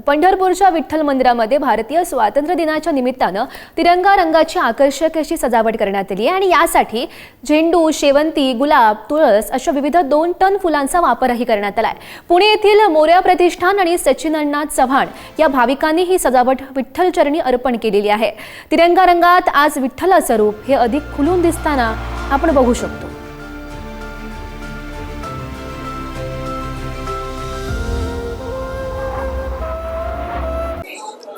पंढरपूरच्या विठ्ठल मंदिरामध्ये भारतीय स्वातंत्र्य दिनाच्या निमित्तानं तिरंगा रंगाची आकर्षक अशी सजावट करण्यात आली आहे आणि यासाठी झेंडू, शेवंती, गुलाब, तुळस अशा विविध 2 टन फुलांचा वापरही करण्यात आलाय। पुणे येथील मोरया प्रतिष्ठान आणि सचिनअण्णा चव्हाण या भाविकांनी ही सजावट विठ्ठल चरणी अर्पण केलेली आहे। तिरंगा रंगात आज विठ्ठलाचं रूप हे अधिक खुलून दिसताना आपण बघू शकतो।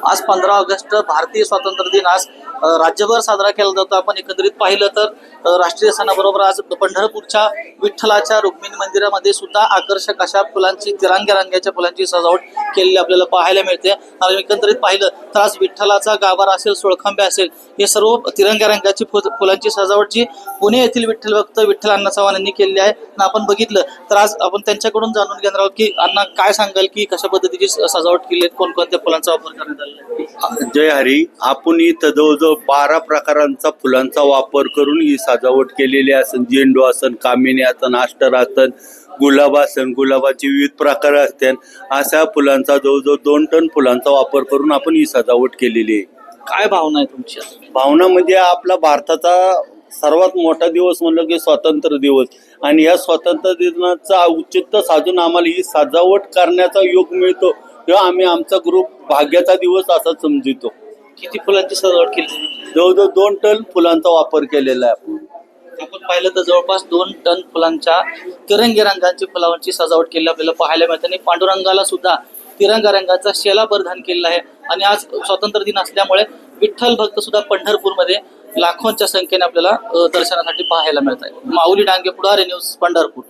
आज 15 ऑगस्ट भारतीय स्वातंत्र्य दिन आज राज्यभर साजरा केला जातो। आपण एकंदरीत पाहिलं तर राष्ट्रीय सणाबरोबर आज पंढरपूरच्या विठ्ठलाच्या रुक्मिणी मंदिरामध्ये सुद्धा आकर्षक अशा फुलांची, तिरंग्या रंगाच्या फुलांची सजावट केलेली आपल्याला पाहायला मिळते। आणि एकंदरीत पाहिलं तर आज विठ्ठलाचा गाभारा असेल, सोळखांबे असेल, हे सर्व तिरंग्या रंगाची फुलांची सजावट जी पुणे येथील विठ्ठल भक्त विठ्ठल अण्णा चव्हाण यांनी केलेली आहे। आणि आपण बघितलं तर आज आपण त्यांच्याकडून जाणून घेणार आहोत की अण्णा काय सांगाल की कशा पद्धतीची सजावट केली आहे, कोणकोणत्या फुलांचा वापर करण्यात आला। जय हरी। आपण इथं जवळजवळ 12 प्रकारांचा फुलांचा वापर करून ही सजावट केलेली असन। झेंडू असन, कामिनी असन, अष्टर असन, गुलाब असन, गुलाबाचे विविध प्रकार असतात। अशा फुलांचा जवळजवळ 2 टन फुलांचा वापर करून आपण ही सजावट केलेली आहे। काय भावना आहे तुमची? भावना म्हणजे आपला भारताचा सर्वात मोठा दिवस म्हणलं की स्वातंत्र्य दिवस, आणि या स्वातंत्र्य दिनाचा औचित्य साधून आम्हाला ही सजावट करण्याचा योग मिळतो तेव्हा आम्ही आमचा ग्रुप भाग्याचा दिवस असा समजतो। किती फुलांची सजावट केली? जवळजवळ 2 टन फुलांचा वापर केलेला आहे। आपण पाहिलं तर जवळपास 2 टन फुलांच्या तिरंगी रंगाची फुलांची सजावट केली आपल्याला पाहायला मिळते। आणि पांडुरंगाला सुद्धा तिरंगा रंगाचा शेला परिधान केलेला आहे। आणि आज स्वातंत्र्य दिन असल्यामुळे विठ्ठल भक्त सुद्धा पंढरपूरमध्ये लाखोंच्या संख्येने आपल्याला दर्शनासाठी पाहायला मिळत आहे। माऊली डांगे, पुढारी न्यूज, पंढरपूर।